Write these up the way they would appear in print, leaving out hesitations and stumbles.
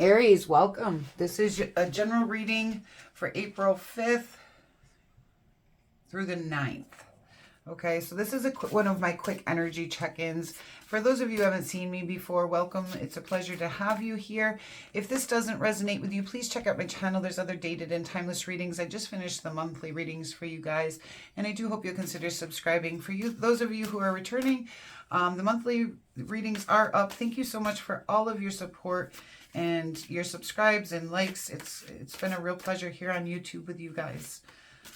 Aries, welcome. This is a general reading for April 5th through the 9th. Okay, so this is one of my quick energy check-ins. For those of you who haven't seen me before, welcome. It's a pleasure to have you here. If this doesn't resonate with you, please check out my channel. There's other dated and timeless readings. I just finished the monthly readings for you guys, and I do hope you'll consider subscribing. For you, those of you who are returning, the monthly readings are up. Thank you so much for all of your support and your subscribes and likes. It's been a real pleasure here on YouTube with you guys.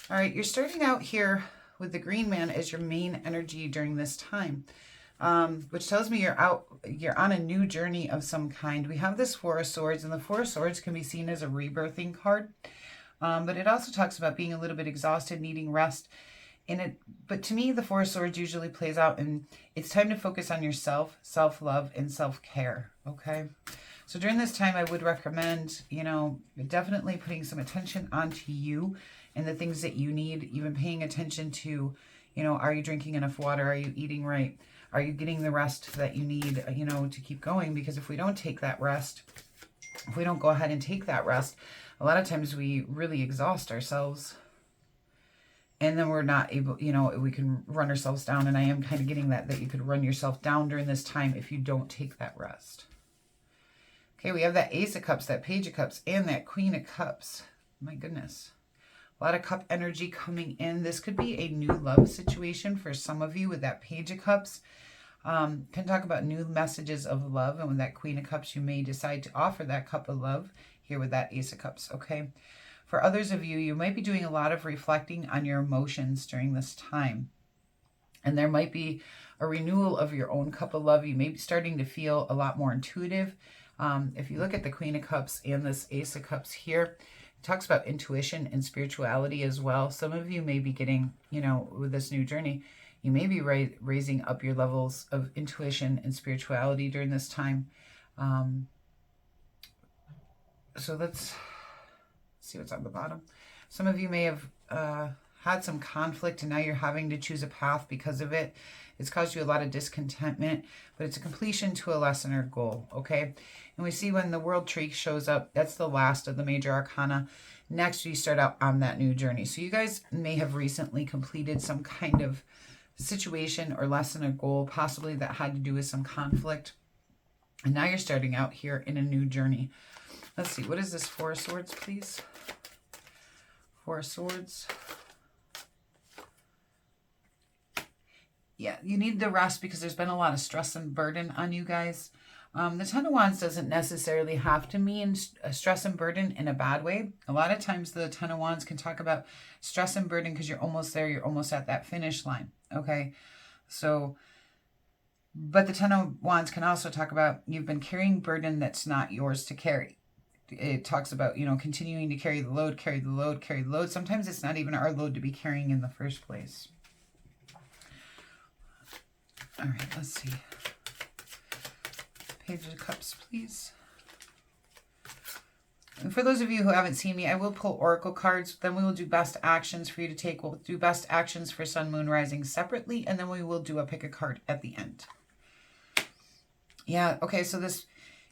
All right, you're starting out here with the green man as your main energy during this time, which tells me you're on a new journey of some kind. We have this Four of Swords, and the Four of Swords can be seen as a rebirthing card, but it also talks about being a little bit exhausted, needing rest. But to me, the Four of Swords usually plays out, and it's time to focus on yourself, self-love, and self-care. Okay. So during this time, I would recommend, definitely putting some attention onto you and the things that you need, even paying attention to, are you drinking enough water? Are you eating right? Are you getting the rest that you need, to keep going? Because if we don't take that rest, if we don't go ahead and take that rest, a lot of times we really exhaust ourselves. And then we're not able, we can run ourselves down. And I am kind of getting that you could run yourself down during this time if you don't take that rest. Okay, we have that Ace of Cups, that Page of Cups, and that Queen of Cups. My goodness. A lot of cup energy coming in. This could be a new love situation for some of you with that Page of Cups. Can talk about new messages of love. And with that Queen of Cups, you may decide to offer that cup of love here with that Ace of Cups, okay? For others of you, you might be doing a lot of reflecting on your emotions during this time. And there might be a renewal of your own cup of love. You may be starting to feel a lot more intuitive. If you look at the Queen of Cups and this Ace of Cups here, it talks about intuition and spirituality as well. Some of you may be getting, with this new journey, you may be raising up your levels of intuition and spirituality during this time. So let's see what's on the bottom. Some of you may have had some conflict, and now you're having to choose a path because of it. It's caused you a lot of discontentment, but it's a completion to a lesson or goal, okay? And we see when the World Tree shows up, that's the last of the major arcana. Next, we start out on that new journey. So you guys may have recently completed some kind of situation or lesson or goal, possibly that had to do with some conflict. And now you're starting out here in a new journey. Let's see, what is this Four of Swords, please? Four of Swords. Yeah, you need the rest because there's been a lot of stress and burden on you guys. The Ten of Wands doesn't necessarily have to mean stress and burden in a bad way. A lot of times the Ten of Wands can talk about stress and burden because you're almost there. You're almost at that finish line, okay? So, but the Ten of Wands can also talk about you've been carrying burden that's not yours to carry. It talks about, continuing to carry the load, carry the load, carry the load. Sometimes it's not even our load to be carrying in the first place. All right, let's see. Page of Cups, please. And for those of you who haven't seen me, I will pull oracle cards. Then we will do best actions for you to take. We'll do best actions for Sun, Moon, Rising separately. And then we will do a pick a card at the end. Yeah, okay, so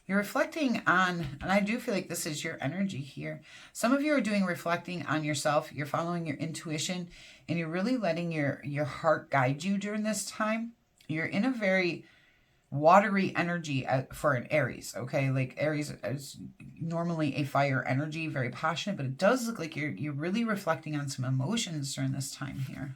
you're reflecting on, and I do feel like this is your energy here. Some of you are doing reflecting on yourself. You're following your intuition, and you're really letting your heart guide you during this time. You're in a very watery energy for an Aries, okay? Like Aries is normally a fire energy, very passionate, but it does look like you're really reflecting on some emotions during this time here.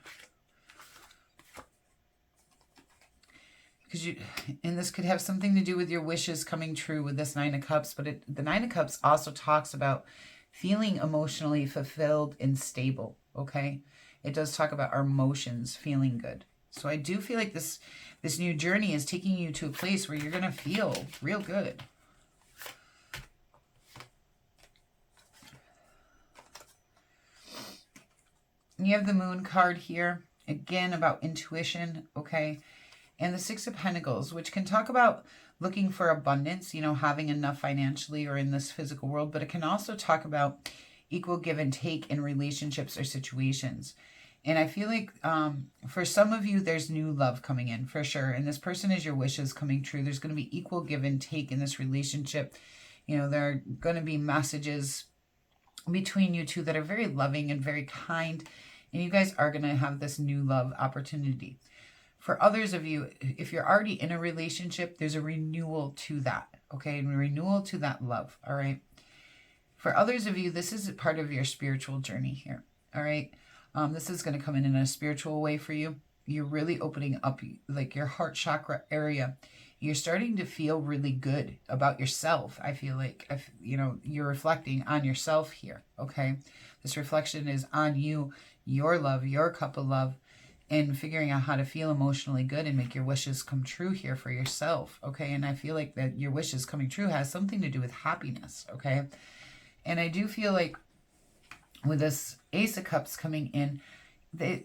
And this could have something to do with your wishes coming true with this Nine of Cups, but the Nine of Cups also talks about feeling emotionally fulfilled and stable, okay? It does talk about our emotions feeling good. So I do feel like this new journey is taking you to a place where you're going to feel real good. And you have the Moon card here, again about intuition, okay? And the Six of Pentacles, which can talk about looking for abundance, having enough financially or in this physical world, but it can also talk about equal give and take in relationships or situations. And I feel like for some of you, there's new love coming in for sure. And this person is your wishes coming true. There's going to be equal give and take in this relationship. You know, there are going to be messages between you two that are very loving and very kind. And you guys are going to have this new love opportunity. For others of you, if you're already in a relationship, there's a renewal to that. Okay, and renewal to that love. All right. For others of you, this is part of your spiritual journey here. All right. This is going to come in a spiritual way for you. You're really opening up like your heart chakra area. You're starting to feel really good about yourself. I feel like, you know, you're reflecting on yourself here. Okay. This reflection is on you, your love, your cup of love, and figuring out how to feel emotionally good and make your wishes come true here for yourself. Okay. And I feel like that your wishes coming true has something to do with happiness. Okay. And I do feel like with this Ace of Cups coming in,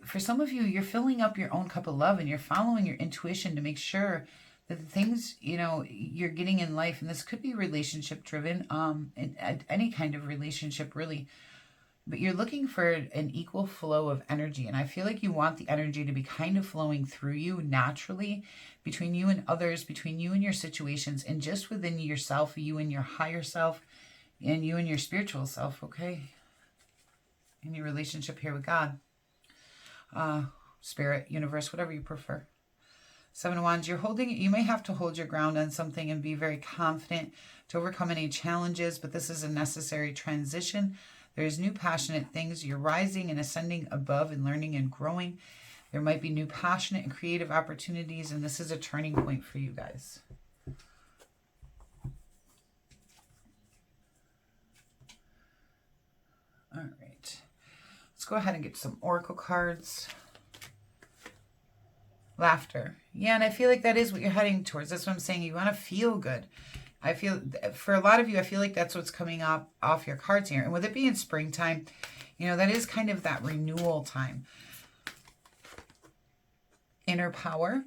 for some of you, you're filling up your own cup of love and you're following your intuition to make sure that the things, you know, you're getting in life, and this could be relationship driven, any kind of relationship really, but you're looking for an equal flow of energy. And I feel like you want the energy to be kind of flowing through you naturally, between you and others, between you and your situations, and just within yourself, you and your higher self, and you and your spiritual self, okay? In your relationship here with God, spirit, universe, whatever you prefer. Seven of Wands, you may have to hold your ground on something and be very confident to overcome any challenges, but this is a necessary transition. There's new passionate things. You're rising and ascending above and learning and growing. There might be new passionate and creative opportunities, and this is a turning point for you guys. All right. Let's go ahead and get some oracle cards. Laughter. Yeah, and I feel like that is what you're heading towards. That's what I'm saying. You want to feel good. I feel, for a lot of you, I feel like that's what's coming off your cards here. And with it being springtime, you know, that is kind of that renewal time. Inner power.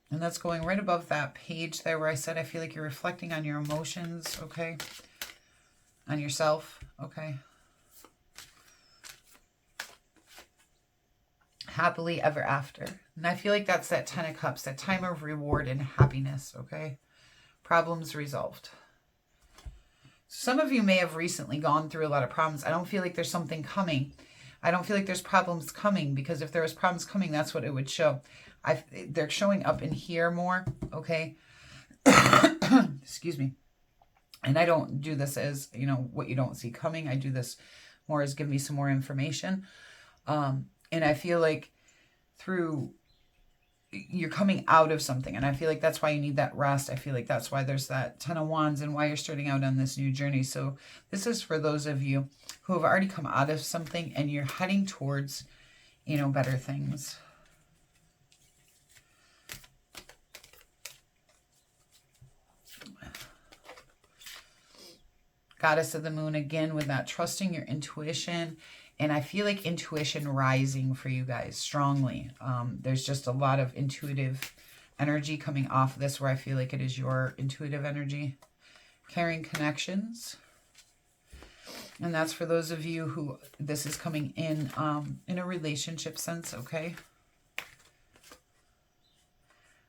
And that's going right above that page there where I said I feel like you're reflecting on your emotions, okay? On yourself, okay? Happily ever after. And I feel like that's that 10 of Cups, that time of reward and happiness, okay? Problems resolved. Some of you may have recently gone through a lot of problems. I don't feel like there's something coming. I don't feel like there's problems coming, because if there was problems coming, that's what it would show. They're showing up in here more, okay? Excuse me. And I don't do this as, you know, what you don't see coming. I do this more as give me some more information. And I feel like you're coming out of something. And I feel like that's why you need that rest. I feel like that's why there's that 10 of Wands and why you're starting out on this new journey. So this is for those of you who have already come out of something and you're heading towards, you know, better things. Goddess of the Moon, again, with that trusting your intuition. And I feel like intuition rising for you guys strongly. There's just a lot of intuitive energy coming off of this where I feel like it is your intuitive energy. Caring connections. And that's for those of you who this is coming in a relationship sense, okay?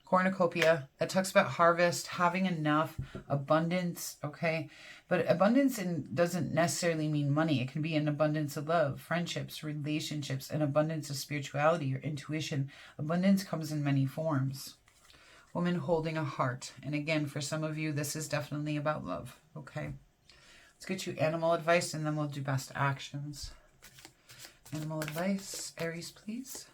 Cornucopia, that talks about harvest, having enough, abundance, okay? But abundance doesn't necessarily mean money. It can be an abundance of love, friendships, relationships, an abundance of spirituality, your intuition. Abundance comes in many forms. Woman holding a heart. And again, for some of you, this is definitely about love, okay? Let's get you animal advice, and then we'll do best actions. Animal advice, Aries, please.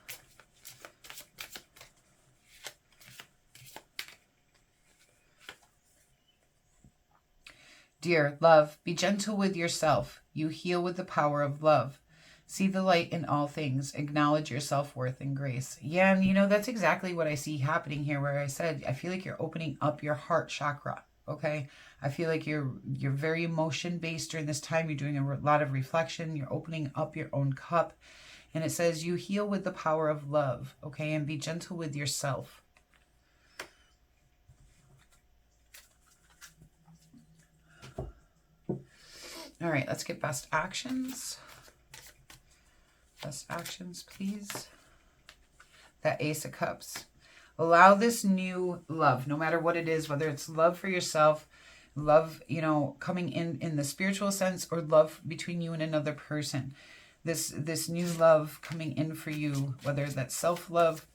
Dear love, be gentle with yourself. You heal with the power of love. See the light in all things. Acknowledge your self-worth and grace. Yeah, and you know, that's exactly what I see happening here, where I said, I feel like you're opening up your heart chakra, okay? I feel like you're very emotion-based during this time. You're doing a lot of reflection. You're opening up your own cup. And it says, you heal with the power of love, okay? And be gentle with yourself. All right, let's get best actions. Best actions, please. That Ace of Cups. Allow this new love, no matter what it is, whether it's love for yourself, love, you know, coming in the spiritual sense, or love between you and another person. This new love coming in for you, whether that's self-love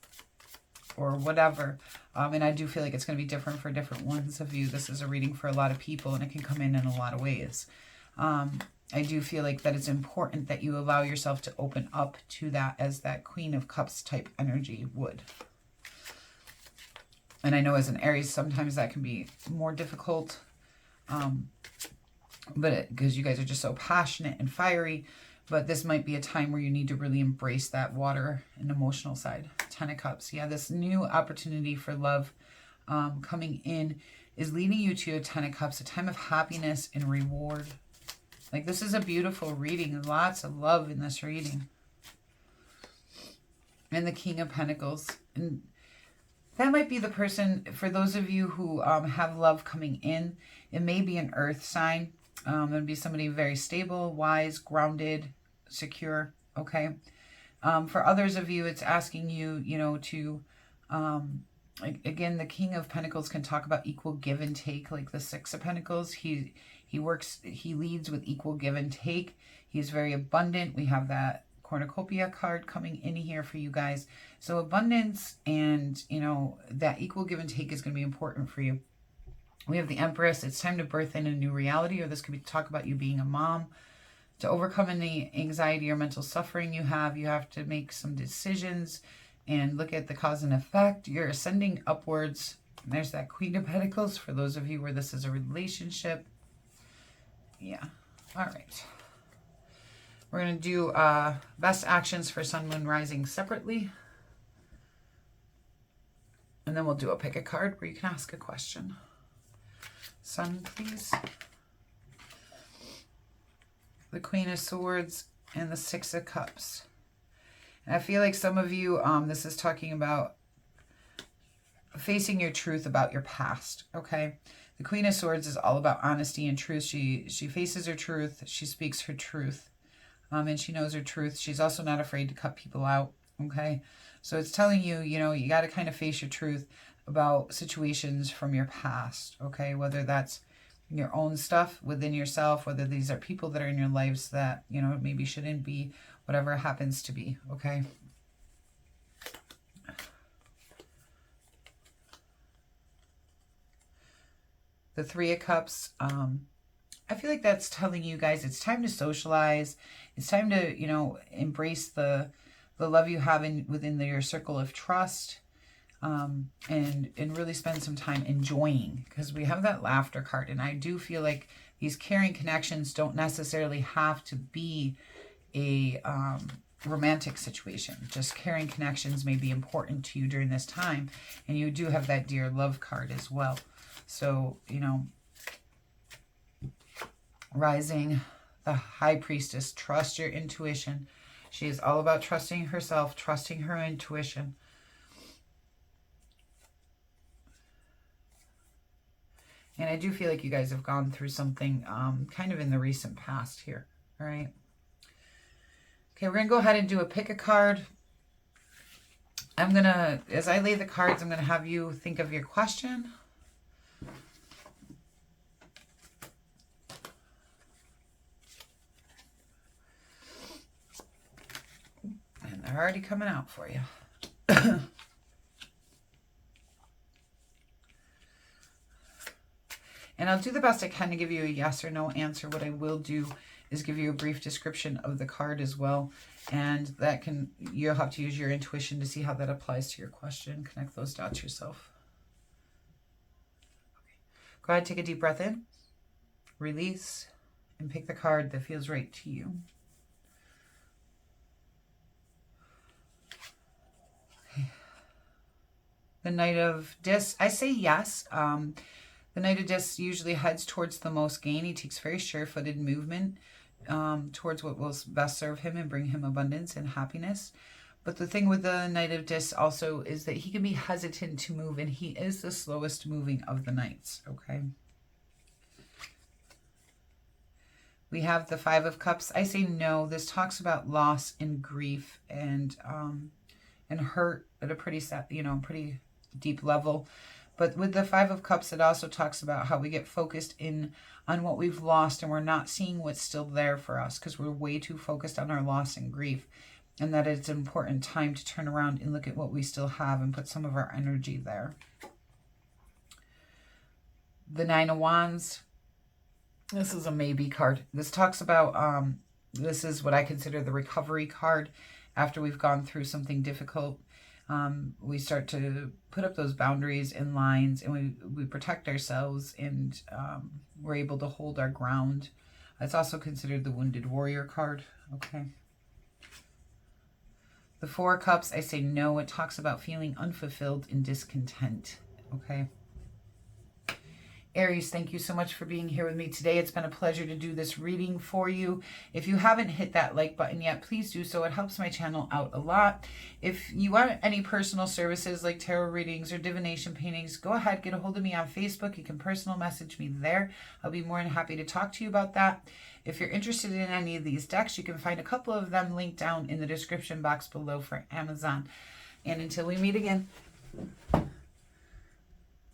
or whatever. And I do feel like it's going to be different for different ones of you. This is a reading for a lot of people, and it can come in a lot of ways. I do feel like that it's important that you allow yourself to open up to that, as that Queen of Cups type energy would. And I know as an Aries, sometimes that can be more difficult, but because you guys are just so passionate and fiery. But this might be a time where you need to really embrace that water and emotional side. 10 of Cups. Yeah, this new opportunity for love coming in is leading you to a 10 of Cups, a time of happiness and reward. Like, this is a beautiful reading. Lots of love in this reading. And the King of Pentacles. And that might be the person, for those of you who have love coming in, it may be an earth sign. It would be somebody very stable, wise, grounded, secure, okay? For others of you, it's asking you, you know, to, again, the King of Pentacles can talk about equal give and take, like the Six of Pentacles. He leads with equal give and take. He's very abundant. We have that cornucopia card coming in here for you guys. So abundance and, you know, that equal give and take is going to be important for you. We have the Empress. It's time to birth in a new reality, or this could be talk about you being a mom. To overcome any anxiety or mental suffering you have to make some decisions and look at the cause and effect. You're ascending upwards. And there's that Queen of Pentacles for those of you where this is a relationship. Yeah. All right. We're going to do best actions for Sun, Moon, Rising separately. And then we'll do a pick a card where you can ask a question. Sun, please. The Queen of Swords and the Six of Cups. And I feel like some of you, this is talking about facing your truth about your past, okay? The Queen of Swords is all about honesty and truth. She faces her truth. She speaks her truth. And she knows her truth. She's also not afraid to cut people out, okay? So it's telling you, you know, you got to kind of face your truth about situations from your past, okay? Whether that's your own stuff within yourself, whether these are people that are in your lives that, you know, maybe shouldn't be, whatever it happens to be, okay? The Three of Cups, I feel like that's telling you guys it's time to socialize. It's time to, you know, embrace the love you have within your circle of trust. And really spend some time enjoying, because we have that laughter card. And I do feel like these caring connections don't necessarily have to be a romantic situation. Just caring connections may be important to you during this time. And you do have that dear love card as well. So, you know, Rising, the High Priestess, trust your intuition. She is all about trusting herself, trusting her intuition. And I do feel like you guys have gone through something kind of in the recent past here. All right. Okay, we're going to go ahead and do a pick a card. I'm going to, as I lay the cards, I'm going to have you think of your question. And they're already coming out for you. And I'll do the best I can to give you a yes or no answer. What I will do is give you a brief description of the card as well. And that can, you'll have to use your intuition to see how that applies to your question. Connect those dots yourself. Okay. Go ahead, take a deep breath in, release, and pick the card that feels right to you. Okay. The Knight of Discs, I say yes. The Knight of Discs usually heads towards the most gain. He takes very sure-footed movement towards what will best serve him and bring him abundance and happiness. But the thing with the Knight of Discs also is that he can be hesitant to move, and he is the slowest moving of the Knights, okay? We have the Five of Cups. I say no. This talks about loss and grief and hurt at a pretty, pretty deep level. But with the Five of Cups, it also talks about how we get focused in on what we've lost, and we're not seeing what's still there for us because we're way too focused on our loss and grief, and that it's an important time to turn around and look at what we still have and put some of our energy there. The Nine of Wands. This is a maybe card. This talks about, this is what I consider the recovery card. After we've gone through something difficult, we start to put up those boundaries and lines, and we protect ourselves, and we're able to hold our ground. It's also considered the Wounded Warrior card. Okay. The Four of Cups, I say no. It talks about feeling unfulfilled and discontent. Okay. Aries, thank you so much for being here with me today. It's been a pleasure to do this reading for you. If you haven't hit that like button yet, please do so. It helps my channel out a lot. If you want any personal services like tarot readings or divination paintings, go ahead, get a hold of me on Facebook. You can personal message me there. I'll be more than happy to talk to you about that. If you're interested in any of these decks, you can find a couple of them linked down in the description box below for Amazon. And until we meet again.